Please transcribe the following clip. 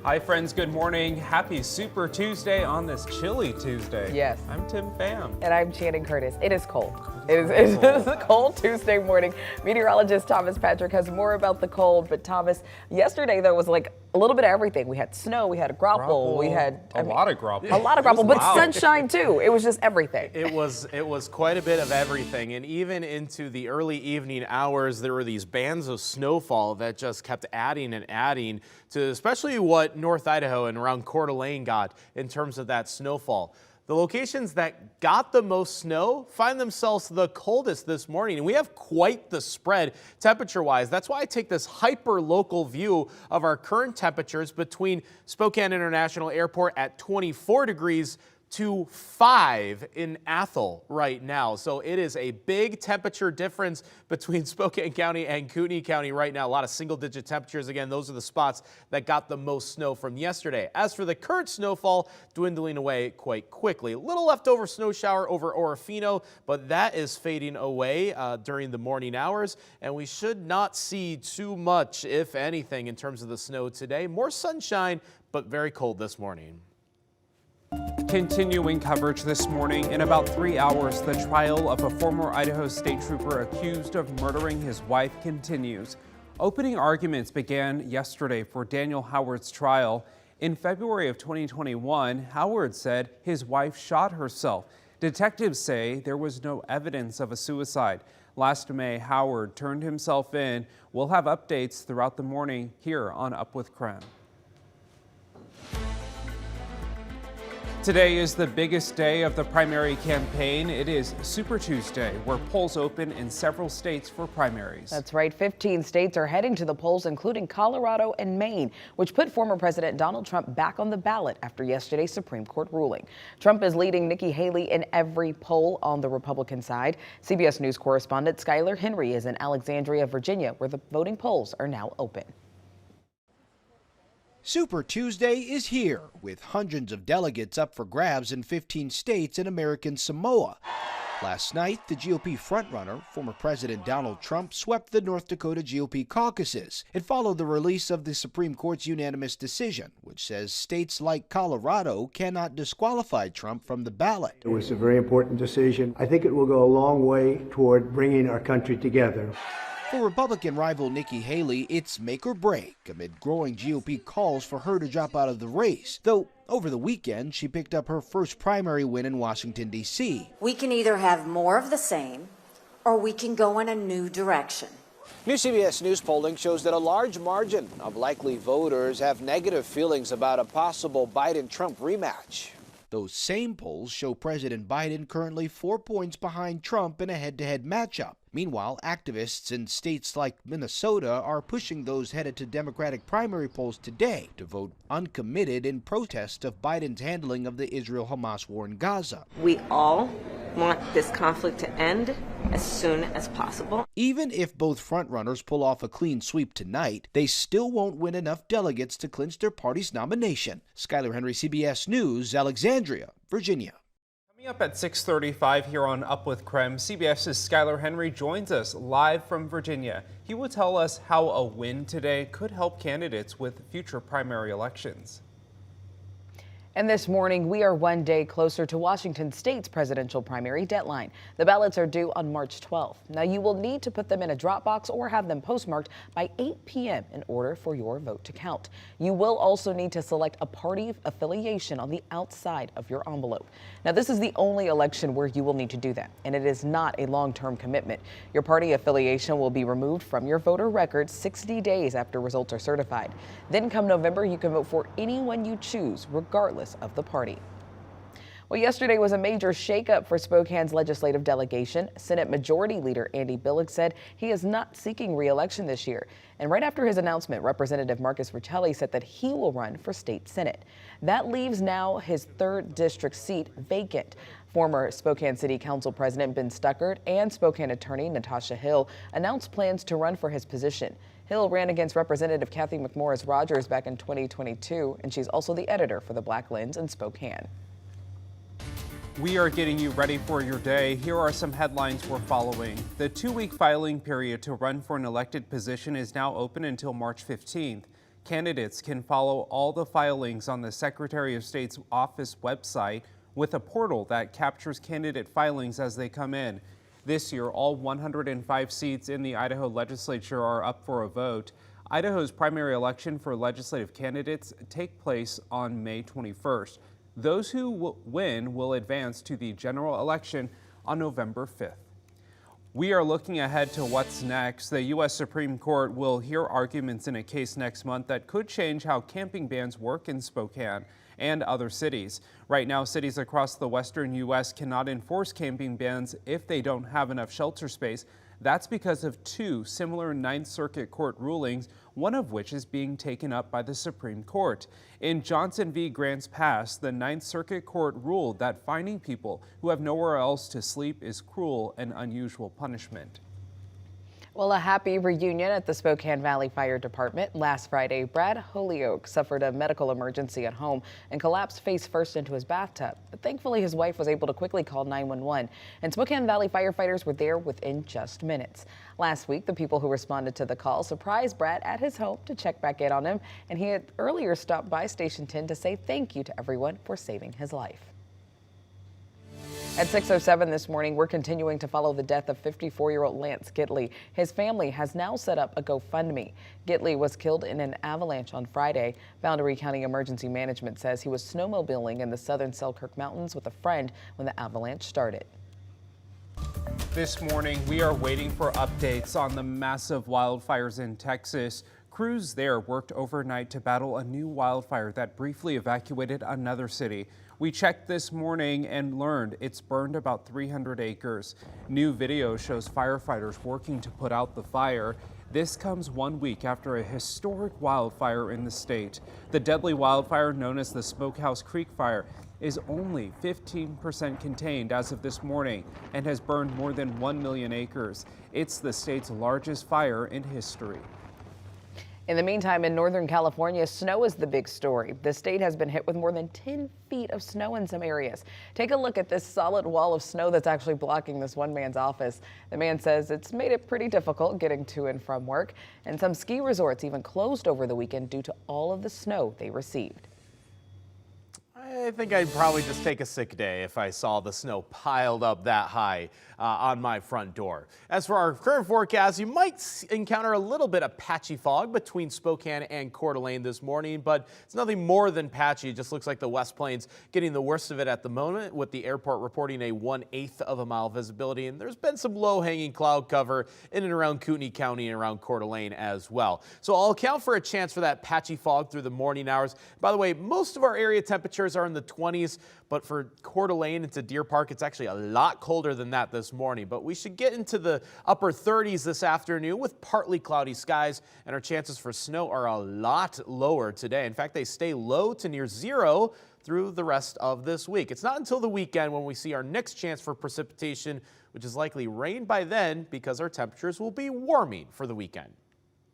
Hi friends, good morning. Happy Super Tuesday on this chilly Tuesday. Yes. I'm Tim Pham. And I'm Shannon Curtis. It is cold. It is a cold Tuesday morning. Meteorologist Thomas Patrick has more about the cold. But Thomas, yesterday there was like a little bit of everything. We had snow, we had a grapple, we had a lot of grapple. A lot of grapple, but sunshine too. It was just everything. It was quite a bit of everything. And even into the early evening hours, there were these bands of snowfall that just kept adding and adding to especially what North Idaho and around Coeur d'Alene got in terms of that snowfall. The locations that got the most snow find themselves the coldest this morning, and we have quite the spread temperature-wise. That's why I take this hyper-local view of our current temperatures between Spokane International Airport at 24 degrees to 5 in Athol right now. So it is a big temperature difference between Spokane County and Kootenai County right now. A lot of single-digit temperatures. Again, those are the spots that got the most snow from yesterday. As for the current snowfall, dwindling away quite quickly. A little leftover snow shower over Orofino, but that is fading away during the morning hours, and we should not see too much, if anything, in terms of the snow today. More sunshine, but very cold this morning. Continuing coverage this morning, in about 3 hours, the trial of a former Idaho state trooper accused of murdering his wife continues. Opening arguments began yesterday for Daniel Howard's trial. In February of 2021, Howard said his wife shot herself. Detectives say there was no evidence of a suicide. Last May, Howard turned himself in. We'll have updates throughout the morning here on Up with KREM. Today is the biggest day of the primary campaign. It is Super Tuesday, where polls open in several states for primaries. That's right. 15 states are heading to the polls, including Colorado and Maine, which put former President Donald Trump back on the ballot after yesterday's Supreme Court ruling. Trump is leading Nikki Haley in every poll on the Republican side. CBS News correspondent Skylar Henry is in Alexandria, Virginia, where the voting polls are now open. Super Tuesday is here, with hundreds of delegates up for grabs in 15 states in American Samoa. Last night, the GOP frontrunner, former President Donald Trump, swept the North Dakota GOP caucuses. It followed the release of the Supreme Court's unanimous decision, which says states like Colorado cannot disqualify Trump from the ballot. It was a very important decision. I think it will go a long way toward bringing our country together. For Republican rival Nikki Haley, it's make or break amid growing GOP calls for her to drop out of the race. Though over the weekend, she picked up her first primary win in Washington, D.C. We can either have more of the same or we can go in a new direction. New CBS News polling shows that a large margin of likely voters have negative feelings about a possible Biden-Trump rematch. Those same polls show President Biden currently 4 points behind Trump in a head-to-head matchup. Meanwhile, activists in states like Minnesota are pushing those headed to Democratic primary polls today to vote uncommitted in protest of Biden's handling of the Israel-Hamas war in Gaza. We all want this conflict to end as soon as possible. Even if both frontrunners pull off a clean sweep tonight, they still won't win enough delegates to clinch their party's nomination. Skylar Henry, CBS News, Alexandria, Virginia. Coming up at 6:35 here on Up with KREM, CBS's Skylar Henry joins us live from Virginia. He will tell us how a win today could help candidates with future primary elections. And this morning, we are one day closer to Washington State's presidential primary deadline. The ballots are due on March 12th. Now, you will need to put them in a drop box or have them postmarked by 8 p.m. in order for your vote to count. You will also need to select a party affiliation on the outside of your envelope. Now, this is the only election where you will need to do that, and it is not a long-term commitment. Your party affiliation will be removed from your voter record 60 days after results are certified. Then come November, you can vote for anyone you choose, regardless of the party. Well, yesterday was a major shakeup for Spokane's legislative delegation. Senate Majority Leader Andy Billig said he is not seeking re-election this year. And right after his announcement, Representative Marcus Riccelli said that he will run for state Senate. That leaves now his 3rd district seat vacant. Former Spokane City Council President Ben Stuckert and Spokane Attorney Natasha Hill announced plans to run for his position. Hill ran against Representative Kathy McMorris Rogers back in 2022, and she's also the editor for the Black Lens in Spokane. We are getting you ready for your day. Here are some headlines we're following. The 2-week filing period to run for an elected position is now open until March 15th. Candidates can follow all the filings on the Secretary of State's office website with a portal that captures candidate filings as they come in. This year, all 105 seats in the Idaho legislature are up for a vote. Idaho's primary election for legislative candidates take place on May 21st. Those who win will advance to the general election on November 5th. We are looking ahead to what's next. The U.S. Supreme Court will hear arguments in a case next month that could change how camping bans work in Spokane and other cities. Right now, cities across the western U.S. cannot enforce camping bans if they don't have enough shelter space. That's because of two similar Ninth Circuit Court rulings, one of which is being taken up by the Supreme Court. In Johnson v. Grants Pass, the Ninth Circuit Court ruled that fining people who have nowhere else to sleep is cruel and unusual punishment. Well, a happy reunion at the Spokane Valley Fire Department. Last Friday, Brad Holyoke suffered a medical emergency at home and collapsed face first into his bathtub. But thankfully, his wife was able to quickly call 911, and Spokane Valley firefighters were there within just minutes. Last week, the people who responded to the call surprised Brad at his home to check back in on him, and he had earlier stopped by Station 10 to say thank you to everyone for saving his life. At 6:07 this morning, we're continuing to follow the death of 54-year-old Lance Gitley. His family has now set up a GoFundMe. Gitley was killed in an avalanche on Friday. Boundary County Emergency Management says he was snowmobiling in the southern Selkirk Mountains with a friend when the avalanche started. This morning, we are waiting for updates on the massive wildfires in Texas. Crews there worked overnight to battle a new wildfire that briefly evacuated another city. We checked this morning and learned it's burned about 300 acres. New video shows firefighters working to put out the fire. This comes 1 week after a historic wildfire in the state. The deadly wildfire known as the Smokehouse Creek Fire is only 15% contained as of this morning and has burned more than 1 million acres. It's the state's largest fire in history. In the meantime, in Northern California, snow is the big story. The state has been hit with more than 10 feet of snow in some areas. Take a look at this solid wall of snow that's actually blocking this one man's office. The man says it's made it pretty difficult getting to and from work, and some ski resorts even closed over the weekend due to all of the snow they received. I think I'd probably just take a sick day if I saw the snow piled up that high on my front door. As for our current forecast, you might encounter a little bit of patchy fog between Spokane and Coeur d'Alene this morning, but it's nothing more than patchy. It just looks like the West Plains getting the worst of it at the moment, with the airport reporting a 1/8 of a mile visibility, and there's been some low-hanging cloud cover in and around Kootenai County and around Coeur d'Alene as well. So I'll account for a chance for that patchy fog through the morning hours. By the way, most of our area temperatures are in the 20s, but for Coeur d'Alene into Deer Park, it's actually a lot colder than that this morning. But we should get into the upper 30s this afternoon with partly cloudy skies, and our chances for snow are a lot lower today. In fact, they stay low to near zero through the rest of this week. It's not until the weekend when we see our next chance for precipitation, which is likely rain by then because our temperatures will be warming for the weekend.